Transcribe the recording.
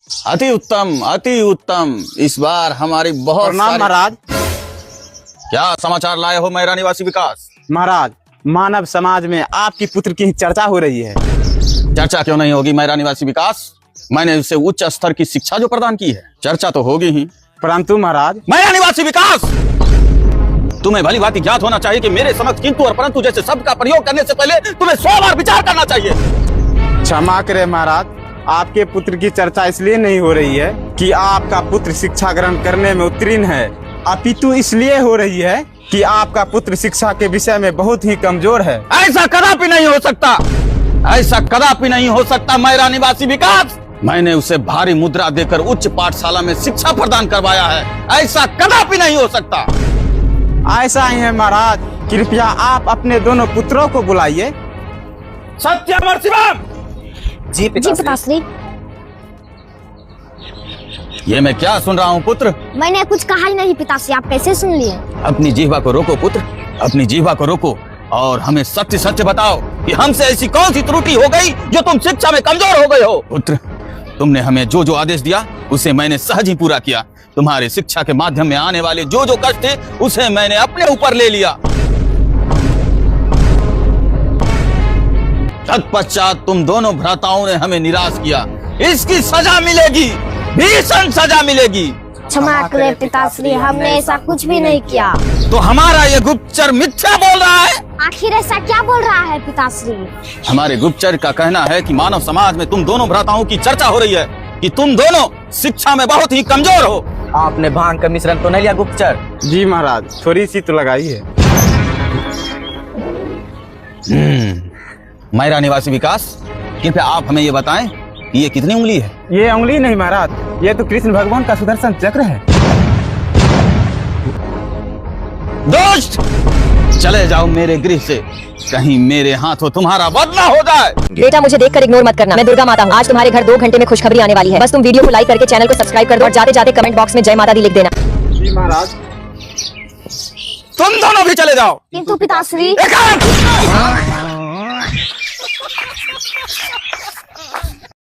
अति उत्तम, अति उत्तम। इस बार हमारी बहुत प्रणाम महाराज। क्या समाचार लाए हो मैरा निवासी विकास? महाराज, मानव समाज में आपकी पुत्र की चर्चा हो रही है। चर्चा क्यों नहीं होगी मैरा निवासी विकास? मैंने उसे उच्च स्तर की शिक्षा जो प्रदान की है, चर्चा तो होगी ही। परंतु महाराज, मैरा निवासी विकास, तुम्हें भली भांति ज्ञात होना चाहिए कि मेरे समक्ष किंतु और परंतु जैसे शब्द का प्रयोग करने से पहले तुम्हें 100 बार विचार करना चाहिए। क्षमा करें महाराज, आपके पुत्र की चर्चा इसलिए नहीं हो रही है कि आपका पुत्र शिक्षा ग्रहण करने में उत्तीर्ण है, अपितु इसलिए हो रही है कि आपका पुत्र शिक्षा के विषय में बहुत ही कमजोर है। ऐसा कदापि नहीं हो सकता, ऐसा कदापि नहीं हो सकता मैरा निवासी विकास। मैंने उसे भारी मुद्रा देकर उच्च पाठशाला में शिक्षा प्रदान करवाया है, ऐसा कदापि नहीं हो सकता। ऐसा ही है महाराज, कृपया आप अपने दोनों पुत्रों को बुलाइए। सत्यम और शिवम। जी पिताश्री। ये मैं क्या सुन रहा हूँ पुत्र? मैंने कुछ कहा ही नहीं पिताश्री, आप कैसे सुन लिए? अपनी जीह्वा को रोको पुत्र, अपनी जीह्वा को रोको और हमें सत्य सत्य बताओ कि हमसे ऐसी कौन सी त्रुटि हो गई जो तुम शिक्षा में कमजोर हो गए हो। पुत्र, तुमने हमें जो जो आदेश दिया उसे मैंने सहज ही पूरा किया। तुम्हारी शिक्षा के माध्यम में आने वाले जो जो कष्ट थे उसे मैंने अपने ऊपर ले लिया। तत्पश्चात तुम दोनों भ्राताओं ने हमें निराश किया, इसकी सजा मिलेगी, भीषण सजा मिलेगी। क्षमा करें पिताश्री, हमने ऐसा कुछ भी नहीं किया। तो हमारा ये गुप्तचर मिथ्या बोल रहा है? आखिर ऐसा क्या बोल रहा है पिताश्री? हमारे गुप्तचर का कहना है कि मानव समाज में तुम दोनों भ्राताओं की चर्चा हो रही है कि तुम दोनों शिक्षा में बहुत ही कमजोर हो। आपने भांग का मिश्रण तो नहीं लिया गुप्तचर? जी महाराज, थोड़ी सी तो लगाई है। मैरा निवासी विकास, कृपया आप हमें ये बताएं कि ये कितनी उंगली है? ये उंगली नहीं महाराज, ये तो कृष्ण भगवान का सुदर्शन चक्र है। दोस्त, चले जाओ मेरे गृह से, कहीं मेरे हाथों तुम्हारा वध ना हो जाए। बेटा, मुझे देखकर इग्नोर मत करना, मैं दुर्गा माता हूँ। आज तुम्हारे घर 2 घंटे में खुशखबरी आने वाली है। बस तुम वीडियो को लाइक करके चैनल को सब्सक्राइब कर दो और जाते जाते कमेंट बॉक्स में जय माता दी लिख देना। जी महाराज। तुम दोनों भी चले जाओ। किंतु पिताश्री। एक